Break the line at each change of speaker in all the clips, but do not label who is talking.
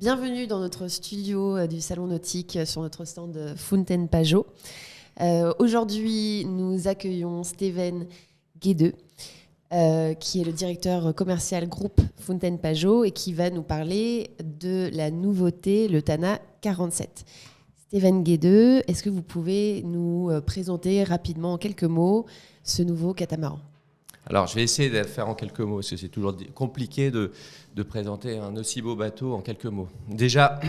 Bienvenue dans notre studio du Salon Nautique sur notre stand Fountaine Pajot. Aujourd'hui, nous accueillons Steven Guédeux, qui est le directeur commercial groupe Fountaine Pajot et qui va nous parler de la nouveauté, le Tana 47. Steven Guédeux, est-ce que vous pouvez nous présenter rapidement en quelques mots ce nouveau catamaran ?
Alors, je vais essayer de le faire en quelques mots, parce que c'est toujours compliqué de présenter un aussi beau bateau en quelques mots. Déjà,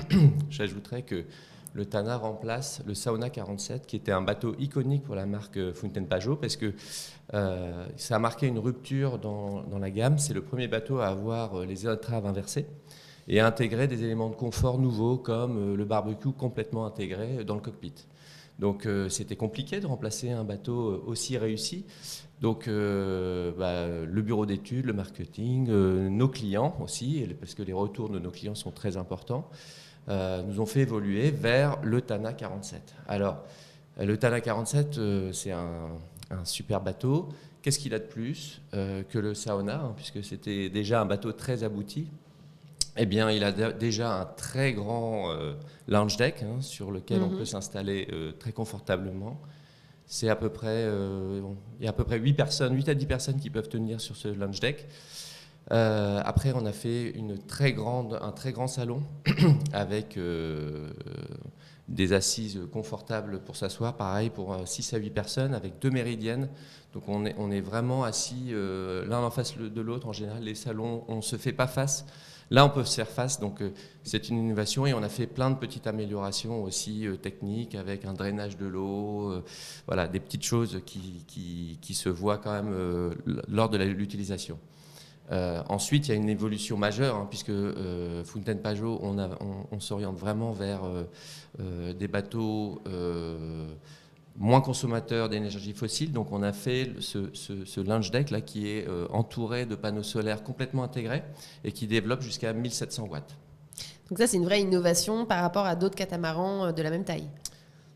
j'ajouterais que le Tana remplace le Saona 47, qui était un bateau iconique pour la marque Fountaine Pajot, parce que ça a marqué une rupture dans la gamme. C'est le premier bateau à avoir les étraves inversées et à intégrer des éléments de confort nouveaux, comme le barbecue complètement intégré dans le cockpit. Donc, c'était compliqué de remplacer un bateau aussi réussi. Donc, le bureau d'études, le marketing, nos clients aussi, parce que les retours de nos clients sont très importants, nous ont fait évoluer vers le Tana 47. Alors, le Tana 47, c'est un super bateau. Qu'est-ce qu'il a de plus que le Saona, puisque c'était déjà un bateau très abouti? Eh bien, il a déjà un très grand lounge deck sur lequel on peut s'installer très confortablement. C'est à peu près, il y a à peu près 8 à 10 personnes qui peuvent tenir sur ce lounge deck. Après, on a fait un très grand salon avec des assises confortables pour s'asseoir, pareil pour 6 à 8 personnes, avec 2 méridiennes. Donc on est vraiment assis l'un en face de l'autre. En général, les salons, on ne se fait pas face. Là, on peut se faire face, donc c'est une innovation et on a fait plein de petites améliorations aussi techniques avec un drainage de l'eau, voilà, des petites choses qui se voient quand même lors de l'utilisation. Ensuite, il y a une évolution majeure, puisque Fountaine Pajot, on s'oriente vraiment vers des bateaux moins consommateurs d'énergie fossile. Donc on a fait ce lounge deck là, qui est entouré de panneaux solaires complètement intégrés et qui développe jusqu'à 1700 watts.
Donc ça, c'est une vraie innovation par rapport à d'autres catamarans de la même taille.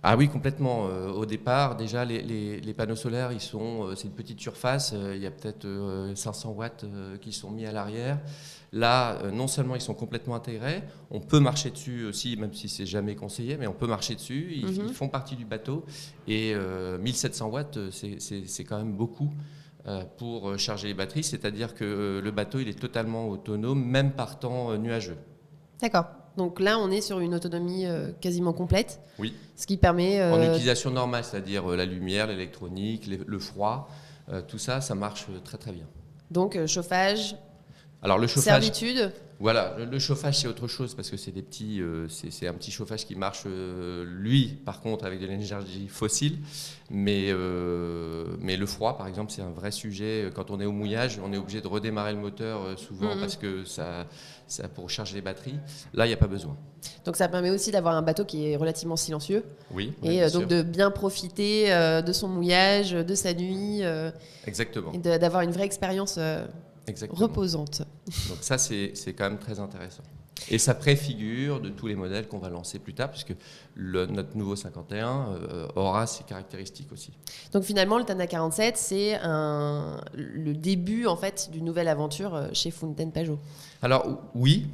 Ah oui, complètement. Au départ, déjà, les panneaux solaires, c'est une petite surface. Il y a peut-être 500 watts qui sont mis à l'arrière. Là, non seulement ils sont complètement intégrés, on peut marcher dessus aussi, même si c'est jamais conseillé, mais on peut marcher dessus. Ils font partie du bateau. Et 1700 watts, c'est quand même beaucoup pour charger les batteries. C'est-à-dire que le bateau, il est totalement autonome, même par temps nuageux.
D'accord. Donc là, on est sur une autonomie quasiment complète.
Oui.
Ce qui permet...
En utilisation normale, c'est-à-dire la lumière, l'électronique, le froid, tout ça, ça marche très très bien.
Donc chauffage,
alors, le chauffage,
servitude.
Voilà, le chauffage c'est autre chose parce que c'est c'est un petit chauffage qui marche, lui, par contre, avec de l'énergie fossile. Mais le froid, par exemple, c'est un vrai sujet. Quand on est au mouillage, on est obligé de redémarrer le moteur souvent parce que ça pour charger les batteries. Là, il n'y a pas besoin.
Donc ça permet aussi d'avoir un bateau qui est relativement silencieux.
Oui.
Et donc de bien profiter de son mouillage, de sa nuit.
Exactement.
Et d'avoir une vraie expérience reposante.
Donc ça, c'est quand même très intéressant. Et ça préfigure de tous les modèles qu'on va lancer plus tard, puisque notre nouveau 51 aura ces caractéristiques aussi.
Donc finalement, le Tana 47, c'est le début en fait d'une nouvelle aventure chez Fountaine Pajot.
Alors oui,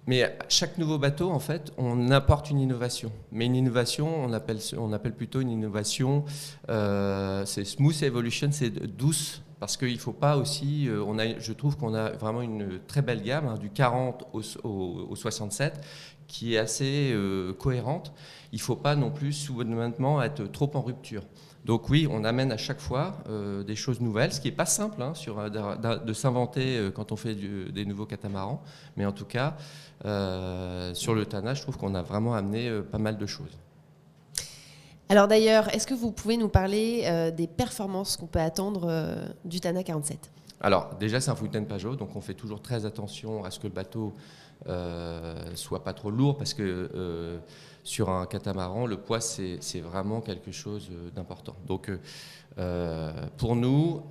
mais chaque nouveau bateau, en fait, on apporte une innovation. Mais une innovation, on appelle plutôt une innovation, c'est smooth evolution, c'est douce. Parce qu'il ne faut pas aussi, je trouve qu'on a vraiment une très belle gamme, du 40 au 67, qui est assez cohérente. Il ne faut pas non plus soudainement être trop en rupture. Donc oui, on amène à chaque fois des choses nouvelles, ce qui n'est pas simple de s'inventer quand on fait des nouveaux catamarans. Mais en tout cas, sur le Tana, je trouve qu'on a vraiment amené pas mal de choses.
Alors d'ailleurs, est-ce que vous pouvez nous parler des performances qu'on peut attendre du Tana 47 ?
Alors déjà, c'est un Fountaine Pajot, donc on fait toujours très attention à ce que le bateau soit pas trop lourd, parce que sur un catamaran, le poids, c'est vraiment quelque chose d'important. Donc pour nous,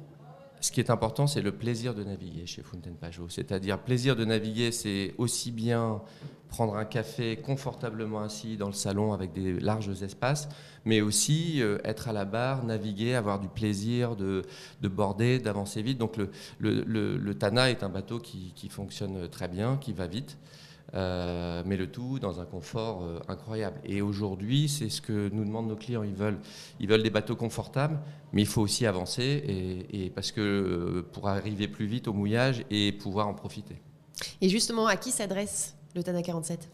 ce qui est important, c'est le plaisir de naviguer chez Fountaine Pajot. C'est-à-dire, plaisir de naviguer, c'est aussi bien prendre un café confortablement assis dans le salon avec des larges espaces, mais aussi être à la barre, naviguer, avoir du plaisir de border, d'avancer vite. Donc le Tana est un bateau qui fonctionne très bien, qui va vite. mais le tout dans un confort incroyable. Et aujourd'hui, c'est ce que nous demandent nos clients. Ils veulent des bateaux confortables, mais il faut aussi avancer, et parce que pour arriver plus vite au mouillage et pouvoir en profiter.
Et justement, à qui s'adresse le Tana 47 ?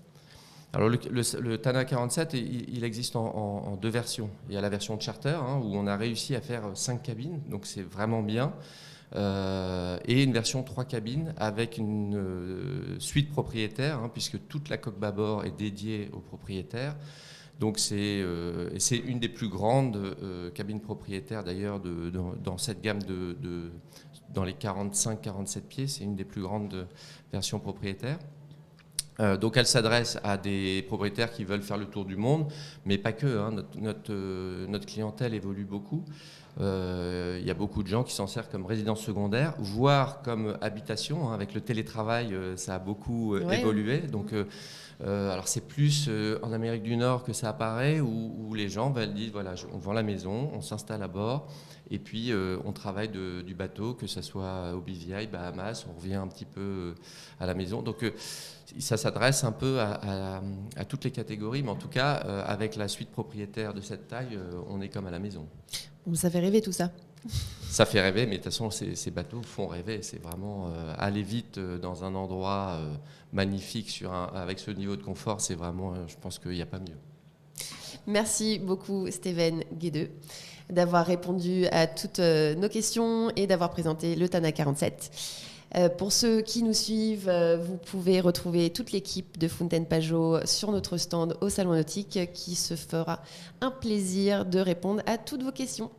Alors le Tana 47, il existe en deux versions. Il y a la version charter, où on a réussi à faire 5 cabines, donc c'est vraiment bien. Et une version 3 cabines avec une suite propriétaire, puisque toute la coque bâbord est dédiée aux propriétaires. Donc c'est une des plus grandes cabines propriétaires d'ailleurs dans cette gamme dans les 45-47 pieds, c'est une des plus grandes versions propriétaires. Donc elle s'adresse à des propriétaires qui veulent faire le tour du monde, mais pas que. Notre clientèle évolue beaucoup. Il y a beaucoup de gens qui s'en servent comme résidence secondaire, voire comme habitation. Avec le télétravail, ça a beaucoup évolué. Donc, alors c'est plus en Amérique du Nord que ça apparaît, où les gens disent voilà, on vend la maison, on s'installe à bord, et puis on travaille du bateau, que ce soit au BVI, Bahamas, on revient un petit peu à la maison. Donc ça s'adresse un peu à toutes les catégories, mais en tout cas, avec la suite propriétaire de cette taille, on est comme à la maison.
Bon, ça fait rêver tout ça.
Ça fait rêver, mais de toute façon, ces bateaux font rêver. C'est vraiment aller vite dans un endroit magnifique avec ce niveau de confort. C'est vraiment, je pense qu'il n'y a pas mieux.
Merci beaucoup, Steven Guédeux, d'avoir répondu à toutes nos questions et d'avoir présenté le Tana 47. Pour ceux qui nous suivent, vous pouvez retrouver toute l'équipe de Fountaine Pajot sur notre stand au Salon Nautique qui se fera un plaisir de répondre à toutes vos questions.